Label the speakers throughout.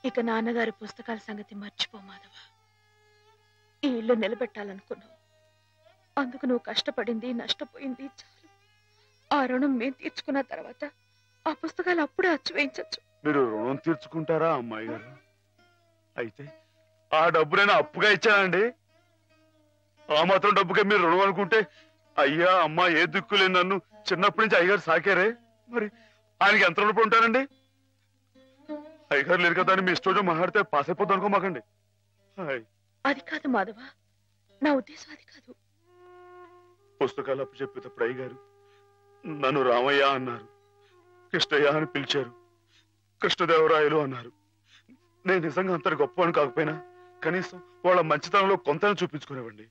Speaker 1: ఇక నాన్నగారి పుస్తకాల సంగతి మర్చిపో మాధవ. ఈ ఇల్లు నిలబెట్టాలనుకున్నావు. అందుకు నువ్వు కష్టపడింది నష్టపోయింది చాలు. ఆ రుణం మేం తీర్చుకున్న తర్వాత ఆ పుస్తకాలు అప్పుడే అచ్చు వేయించచ్చు.
Speaker 2: మీరు రుణం తీర్చుకుంటారా అమ్మాయి గారు? అయితే ఆ డబ్బు నేను అప్పుగా ఇచ్చానండి. ఆ మాత్రం డబ్బుకే మీరు రుణం అనుకుంటే అయ్యా అమ్మా ఏ దిక్కులేని నన్ను చిన్నప్పటి నుంచి అయ్యగారు సాకారే. మరి ఆయనకి ఎంత రుణపడి ఉంటానండి? అయ్యగారు లేరు కదా అని మీ ఇష్టం మాట్లాడితే పాస్ అయిపోద్ది అనుకోమాకండి.
Speaker 1: అది కాదు మాధవ, నా ఉద్దేశం అది కాదు.
Speaker 2: పుస్తకాలు అప్పు చెప్పేటప్పుడు అయ్యగారు నన్ను రామయ్య అన్నారు, కృష్ణయ్య అని పిలిచారు, కృష్ణదేవరాయలు అన్నారు. నేను నిజంగా అంతటి గొప్ప అని కాకపోయినా కనీసం వాళ్ళ మంచితనంలో కొంతని చూపించుకునేవండి.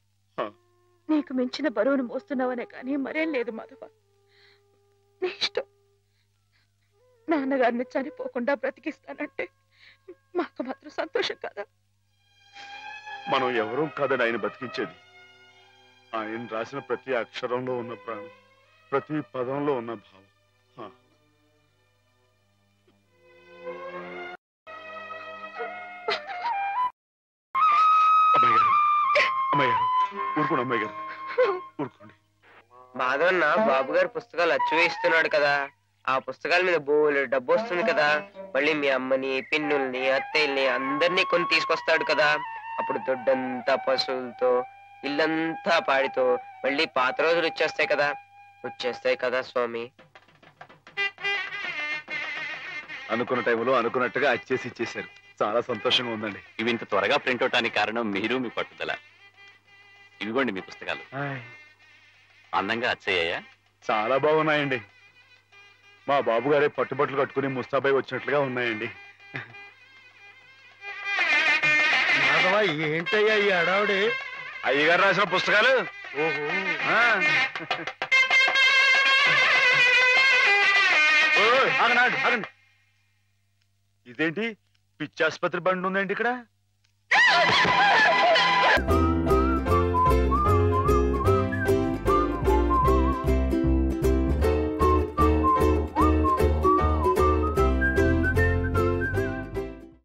Speaker 1: నీకు మించిన బరువును మోస్తున్నావనే కానీ మరేం లేదు మాధవ. నీ ఇష్టం. నాన్నగారిని చనిపోకుండా బ్రతికిస్తానంటే మాకు మాత్రం సంతోషం కదా?
Speaker 2: మనం ఎవరూ కాదని ఆయన బతికించేది. ఆయన రాసిన ప్రతి అక్షరంలో ఉన్న ప్రాణం, ప్రతి పదంలో ఉన్న భావం. అమ్మాయి గారు, అమ్మాయి గారు ఊరుకోండి. అమ్మాయి గారు ఊరుకోండి.
Speaker 3: మాధవన్న బాబు గారు పుస్తకాలు అచ్చు వేస్తున్నాడు కదా, ఆ పుస్తకాల మీద బోలు డబ్బు వస్తుంది కదా. మళ్ళీ మీ అమ్మని, పిన్నుల్ని, అత్తయ్యల్ని అందరినీ కొని తీసుకొస్తాడు కదా. అప్పుడు దొడ్డంతా పశువులతో, ఇల్లంతా పాడితో మళ్ళీ పాత రోజులు వచ్చేస్తాయి కదా స్వామి.
Speaker 2: అనుకున్న టైంలో అనుకున్నట్టుగా అచ్చేసి ఇచ్చేశారు. చాలా సంతోషంగా ఉందండి.
Speaker 4: ఇవి ఇంత త్వరగా ప్రింట్ అవటానికి కారణం మీరు, మీ పట్టుదల. ఇవిగోండి మీ పుస్తకాలు. అందంగా అచ్చయ్యా?
Speaker 2: చాలా బాగున్నాయండి. మా బాబు గారే పట్టుబట్టలు కట్టుకుని ముస్తాబాయ్ వచ్చినట్లుగా ఉన్నాయండి.
Speaker 5: ఏంటయ్యా ఈ అడావుడి?
Speaker 2: అయ్యగారు రాసిన పుస్తకాలు.
Speaker 5: ఓహో,
Speaker 2: ఆగండి ఆగండి. ఇదేంటి పిచ్చి ఆసుపత్రి బండి ఉందండి ఇక్కడ?